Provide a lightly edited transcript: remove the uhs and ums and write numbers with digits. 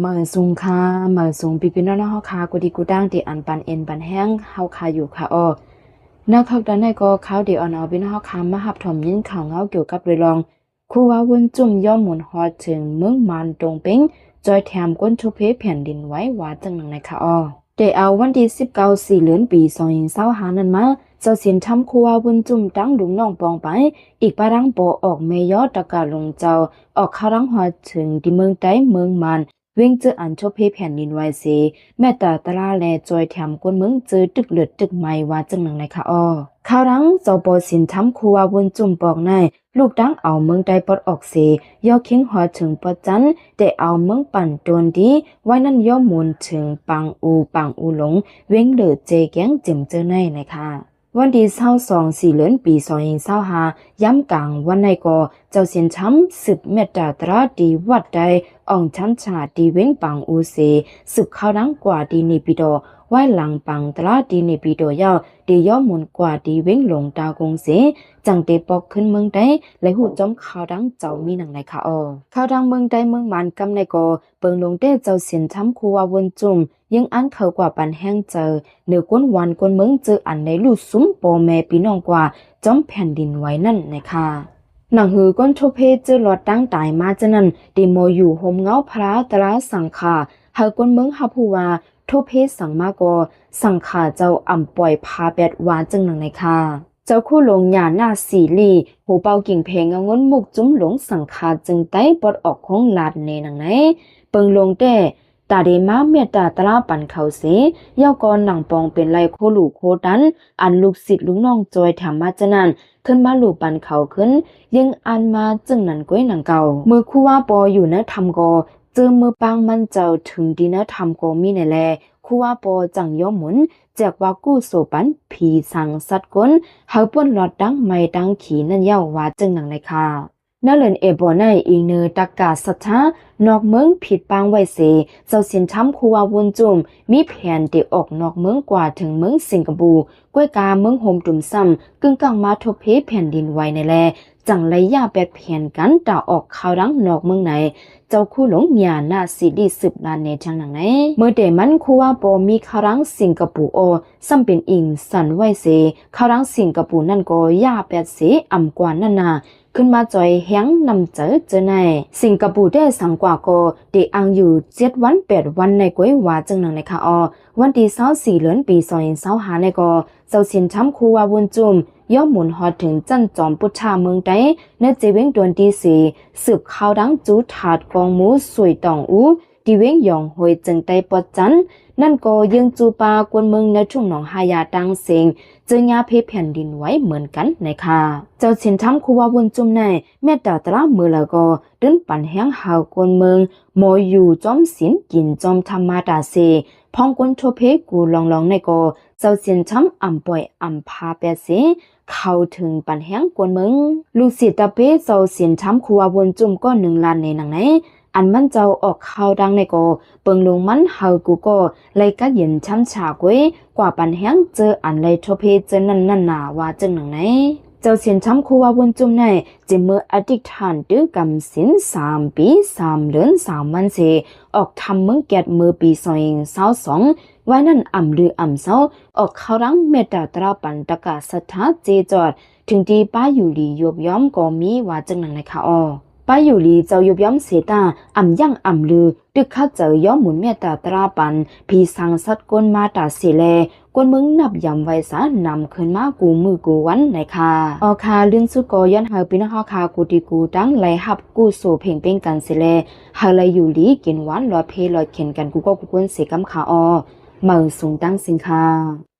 เมื่อสูงค่ะเมื่อสูงปีน้องเฮาค่ะกูดีกูดังที่อันปันเอ็นปันแห้งเฮาค่ะอยู่ค่ะอ้อนักเข้าด้านในก็เขาเดี๋ยวเอาพี่น้องเฮาค่ะมาหับถมยินข่าวเงาเกี่ยวกับเรื่องคู่ว่าวุ่นจุ่มย่อมหมุนฮอดถึงเมืองมานตรงเป้งจอยแถมก้นทุเพแผ่นดินไว้ว่าจังหนังในค่ะอ้อได้เอาวันที่19สี่เดือนปี2025นั้นมาเจ้าเสียนทำคู่ว่าวุ่นจุ่มตั้งดุงน้องปองไปอีกปารังโปออกเมยอตะกาลงเจ้าออกคารังฮอดถึงที่เมืองใต้เมืองมานเว้งเจออันชบเพแผ่นดินไหวเสแม่ตาตะลาแลจอยแถมกวนเมืองเจอตึกเลือดตึกใหม่ว่าจังหนังในค่ะอ้อข่าวรังเจ้าปอสินทำครัววนจุ่มปอกในลูกดังเอาเมืองใดปดออกเสย่อคิงหอถึงปอจันแต่เอาเมืองปั่นโดนดีไว้นั่นย่อมูลถึงปังอูหลงเว้งเหลือเจแก้งเจ็มเจอในนะคะวันที่22สี่เดือนปี2025ย้ำกลางวันในก็เจ้าเสียนช้ำสืบเมตตาตราดีวัดใดอ่องช้ำชาดีเว้งปังอูเสสืบข้าวดังกว่าดีนิปิโดไว้หลังปังตราดีนิปิโดยาวดีย่อมุนกว่าดีเว้งหลงตากงเสจังเตปอกขึ้นเมืองใดและหูจอมข้าวดังเจ้ามีหนังในค่ะอ้อข้าวดังเมืองใดเมืองมันกำในก็เปิงลงเต้เจ้าเสียนช้ำคูวาวนจุ่มยังอันเขากว่าปันแห้งเจอเนื้อก้นวันก้นเมืองเจออันในลูกซุ้มโปแม่พี่น้องกว่าจอมแผ่นดินไว้นั่นนะคะหนังหือก้นโทเพเจอหลอดตั้งตายมาจะนั่นดีโมอยู่โฮมเงาพระตราสังขาเฮาก้นเมืองฮับผู้ว่าโทเพสังมาโกสังขาเจ้าอ่ำปล่อยพาแปดวาจึงหนังนะคะเจ้าคู่หลงหยาหน้าสีลีหูเป่ากิ่งเพลงเอาเงินมุกจุ้มหลงสังขาจึงไต้ปลดออกของลาดในหนังไหนเปิงลงแต่ตาเดมาเมตตาตราปันเขาเสย่อกอนหนังปองเป็นไรโคลูโคดันอันลูกศิษย์ลูกน้องจอยถามมาจะนั่นขึ้นมาลูปันเขาขึ้นยังอันมาจึงนั่นก้อยหนังเก่ามือคู่ว่าปออยู่นะทำกอเจอมือปังมันเจ้าถึงดีนะทำกอมีในแลคู่ว่าปอจังย่อหมุนแจกว่ากู้โซปันผีสังสัตว์ก้นเฮาป่นหลอดดังไม่ดังขีนั่นเย้าว่าจึงหนังเลยค่ะนั่นเลยเอบอในอีเนอตักกาสัทธานอกเมืองผิดปางไว้เสเจ้าเสียนช้ำคูวาวนจุ่มมีแผนเดออกนอกเมืองกว่าถึงเมืองสิงคโปร์ก้วยกาเมืองโฮมตุ่มซ้ำกึ่งกลางมาทบเพแผ่นดินไว้ในแลจังไรยาแปดแผ่นกันตาออกข่าวดังนอกเมืองไหนเจ้าคู่หลงหยาหน้าสีดี10 ล้านในทางหนังไหนเมื่อเดมันคูวาโปมีข่าวดังสิงคโปร์โอซ้ำเป็นอิงสันไว้เสข่าวดังสิงคโปร์นั่นก็ยาแปดเสอ่ำกว่านั่นนาขึ้นมาจอยแห้งนำเจอในสิงคโปร์ได้สังกว่าก็ได้อังอยู่7 วัน8 วันในก้อยว่าจังหนังในค่ะอวันที่24เดือนปี2025ในก็เจ้าเสียนช้ำคูวาวนจุ่มย่อหมุนฮอดถึงจันจอมพุทธาเมืองใดในเจเวงดวนที่4สืบข่าวดังจูถาดกองหมูสวยตองอูที่เวงยองหวยจึงไตปอดจันนั่นก็ยังจูปากวนเมืองในทุ่งหนองหายาดังเสียงเจอยาเพแผ่นดินไว้เหมือนกันนะคะเจ้าสินทำคูวาวนจุ่มในแม่ตาตรามือแล้วก็เดินปั่นแห้งหาวกวนเมืองโมอยู่จอมสินกินจอมธรรมาตาเสพองกวนโทเพกูลองในก็เจ้าสินทำอ่ำปล่อยอ่ำพาแปดเสเข้าถึงปั่นแห้งกวนเมืองลูกศิษย์ตาเป้เจ้าสินทำคูวาวนจุ่มก็1 ล้านในหนังไหนอันมันเจ้าออกข่าวดังในก็เปิงลงมันเฮากูก็เลยก็เย็นช้ำฉากไว้กว่าปันแห้งเจออันเลยทเพเจอนั่นหนาว่าจังหนังไหนเจ้าเสียนช้ำคูว่าวนจุ่มในจิเมื่ออดิกทานดื้อกำสิน3 ปี3 เดือน3 วันเสออกทำเมืองแกดมือปี2022ไว้นั่นอ่ำลืออ่ำเศร้าออกข่าวดังเมตตาตราปันตะกาสถาเจจอดถึงที่ป้าอยู่ดียบย้อมก็มีว่าจังหนังในค่ะอ้อป้าอยู่ลีเจ้ายุบย้อมเสตาอ่ำยั่งอ่ำลือดึกข้าเจอย้อมหมุนเมตตาตราปันพีสังสัตก้นมาตาเสแลก้นมึงนับยำไว้สานำขึ้นมากูมือกูวันไหนค่ะออคาลื่นสุดก็ย้อนหาปีนหอคากูดีกูตั้งไหลหับกูสู่เพ่งเป็นกันเสแลหาไหลอยู่ลีกินหวานลอยเพลอยเข็นกันกูก็กูกวนเสกำขาออเมื่อสูงตั้งสินค่ะ